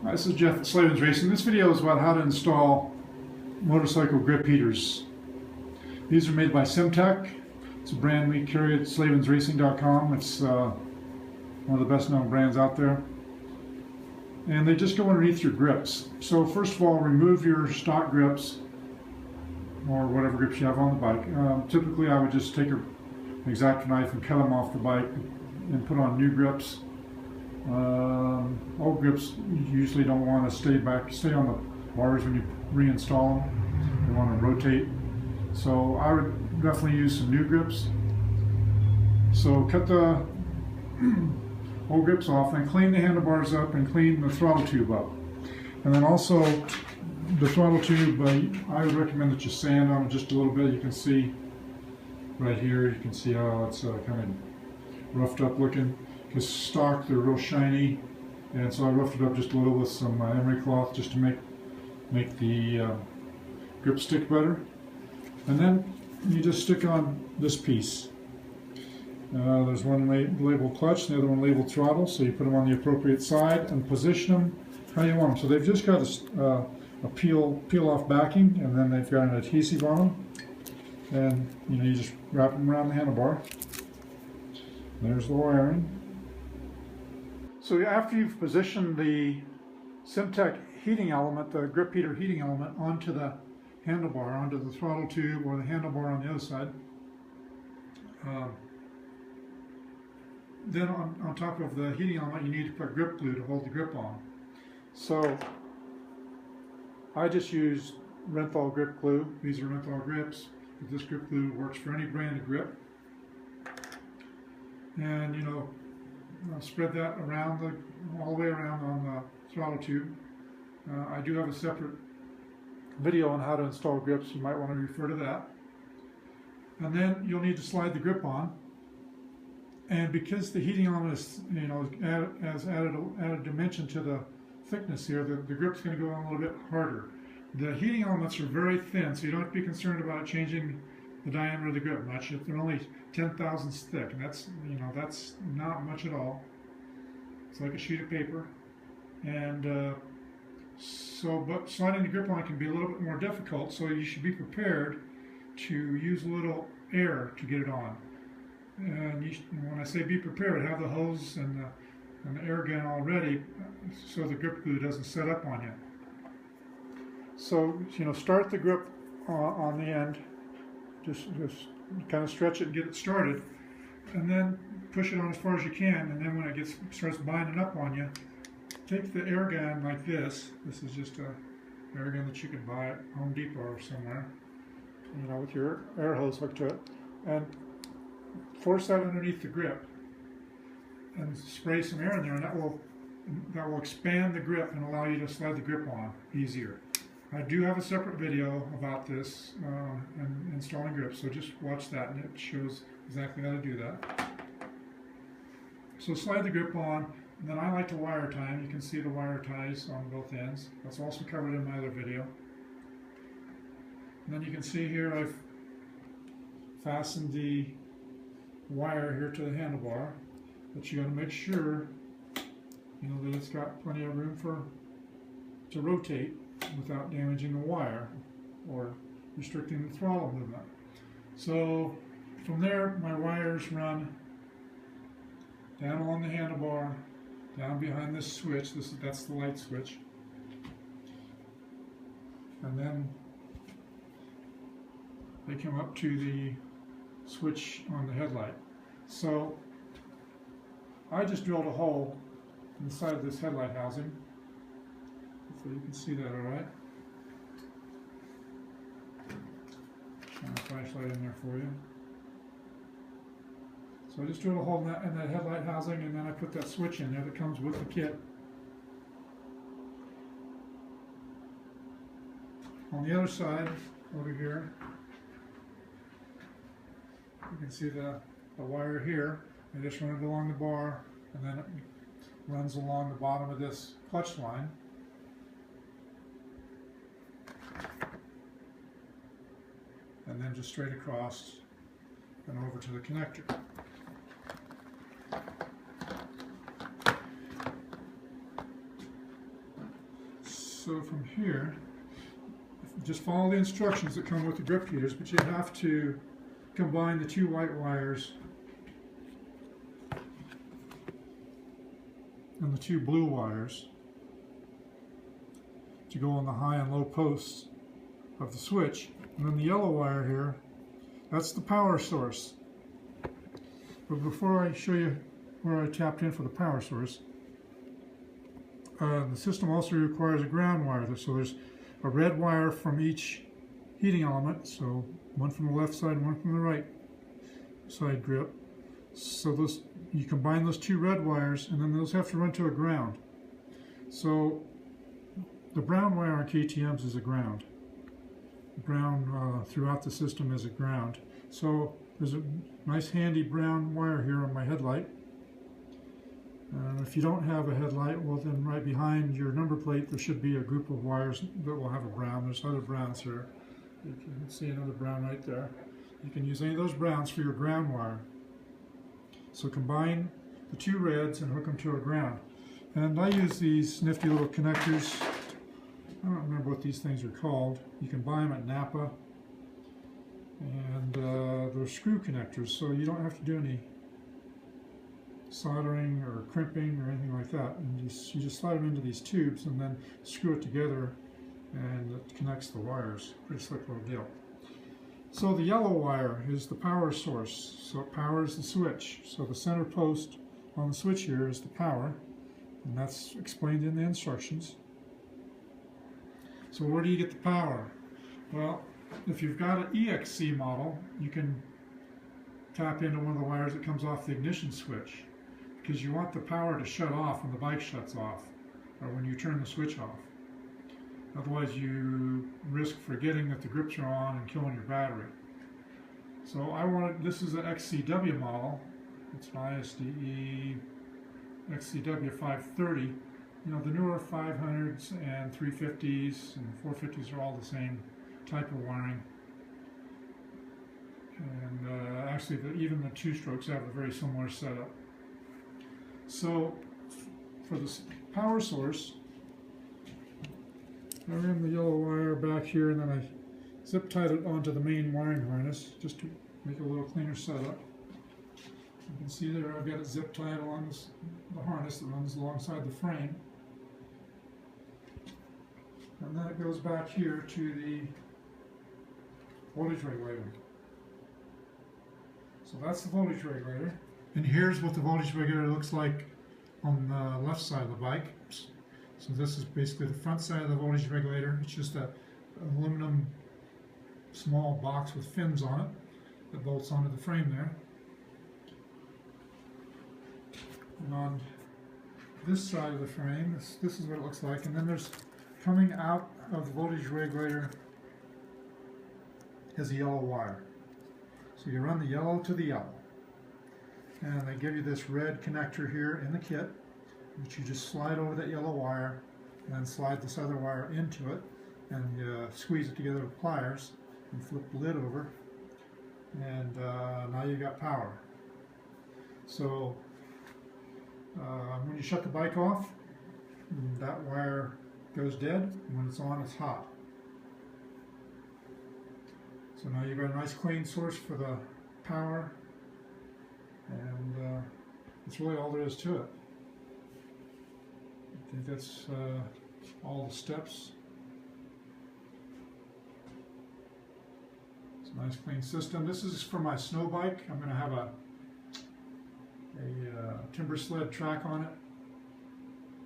Hi, this is Jeff at Slavens Racing. This video is about how to install motorcycle grip heaters. These are made by Simtech. It's a brand we carry at slavensracing.com. It's one of the best known brands out there. And they just go underneath your grips. So first of all, remove your stock grips or whatever grips you have on the bike. Typically I would just take an X-Acto knife and cut them off the bike and put on new grips. Old grips you usually don't want to stay on the bars when you reinstall them. You want to rotate. So I would definitely use some new grips. So cut the old grips off and clean the handlebars up and clean the throttle tube up. And then also the throttle tube, I would recommend that you sand on it just a little bit. You can see right here, you can see how it's kind of roughed up looking. Because stock, they're real shiny, and so I roughed it up just a little with some emery cloth just to make the grip stick better. And then you just stick on this piece. There's one labeled clutch, the other one labeled throttle, so you put them on the appropriate side and position them how you want them. So they've just got a peel-off backing, and then they've got an adhesive on them. And you just wrap them around the handlebar. There's the wiring. So after you've positioned the Simtech heating element, the grip heater heating element, onto the handlebar, onto the throttle tube or the handlebar on the other side, then on top of the heating element you need to put grip glue to hold the grip on. So I just use Renthal grip glue. These are Renthal grips, but this grip glue works for any brand of grip. And spread that around all the way around on the throttle tube. I do have a separate video on how to install grips. You might want to refer to that. And then you'll need to slide the grip on. And because the heating element is, has added a dimension to the thickness here, the grip's going to go on a little bit harder. The heating elements are very thin, so you don't have to be concerned about changing the diameter of the grip much. They're only 10,000ths thick, and that's not much at all. It's like a sheet of paper, and but sliding the grip on can be a little bit more difficult. So you should be prepared to use a little air to get it on. And when I say be prepared, have the hose and the air gun all ready, so the grip glue doesn't set up on you. So start the grip on the end. Just kind of stretch it and get it started, and then push it on as far as you can. And then when it starts binding up on you, take the air gun like this. This is just a air gun that you can buy at Home Depot or somewhere, with your air hose hooked to it, and force that underneath the grip, and spray some air in there, and that will expand the grip and allow you to slide the grip on easier. I do have a separate video about this and installing grips, so just watch that and it shows exactly how to do that. So slide the grip on, and then I like to wire tie them. You can see the wire ties on both ends. That's also covered in my other video. And then you can see here I've fastened the wire here to the handlebar, but you got to make sure that it's got plenty of room to rotate without damaging the wire or restricting the throttle movement. So from there, my wires run down along the handlebar, down behind this switch. That's the light switch, and then they come up to the switch on the headlight. So I just drilled a hole inside of this headlight housing. So you can see that all right. Shine a flashlight in there for you. So I just drilled a hole in that headlight housing, and then I put that switch in there that comes with the kit. On the other side, over here, you can see the wire here. I just run it along the bar, and then it runs along the bottom of this clutch line. And then just straight across and over to the connector. So from here, just follow the instructions that come with the grip heaters, but you have to combine the two white wires and the two blue wires to go on the high and low posts of the switch. And then the yellow wire here, that's the power source. But before I show you where I tapped in for the power source, the system also requires a ground wire. So there's a red wire from each heating element, so one from the left side and one from the right side grip. So you combine those two red wires, and then those have to run to a ground. So the brown wire on KTM's is a ground. The brown throughout the system is a ground. So there's a nice handy brown wire here on my headlight. If you don't have a headlight, well then right behind your number plate there should be a group of wires that will have a brown. There's other browns here. You can see another brown right there. You can use any of those browns for your ground wire. So combine the two reds and hook them to a ground. And I use these nifty little connectors. I don't remember what these things are called. You can buy them at Napa. And they're screw connectors, so you don't have to do any soldering or crimping or anything like that. And you just slide them into these tubes and then screw it together, and it connects the wires. Pretty slick little deal. So the yellow wire is the power source, so it powers the switch. So the center post on the switch here is the power, and that's explained in the instructions. So where do you get the power? Well, if you've got an EXC model, you can tap into one of the wires that comes off the ignition switch, because you want the power to shut off when the bike shuts off, or when you turn the switch off. Otherwise you risk forgetting that the grips are on and killing your battery. So this is an XCW model. It's an ISDE XCW 530. You know, the newer 500s and 350s and 450s are all the same type of wiring. And actually even the two-strokes have a very similar setup. So for the power source, I ran the yellow wire back here, and then I zip tied it onto the main wiring harness just to make it a little cleaner setup. You can see there I've got it zip tied along the harness that runs alongside the frame. And then it goes back here to the voltage regulator. So that's the voltage regulator. And here's what the voltage regulator looks like on the left side of the bike. So this is basically the front side of the voltage regulator. It's just an aluminum small box with fins on it that bolts onto the frame there. And on this side of the frame, this is what it looks like. And then there's, coming out of the voltage regulator is a yellow wire. So you run the yellow to the yellow. And they give you this red connector here in the kit, which you just slide over that yellow wire and then slide this other wire into it, and you squeeze it together with pliers and flip the lid over, and now you got power. So when you shut the bike off, that wire goes dead, and when it's on, it's hot. So now you've got a nice clean source for the power, and that's really all there is to it. I think that's all the steps. It's a nice clean system. This is for my snow bike. I'm going to have a timber sled track on it.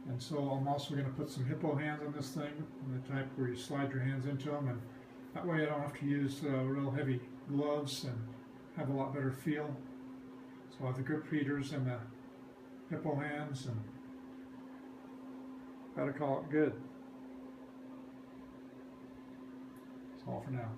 And so I'm also going to put some hippo hands on this thing, the type where you slide your hands into them, and that way I don't have to use real heavy gloves and have a lot better feel. So I have the grip heaters and the hippo hands, and gotta call it good. That's all for now.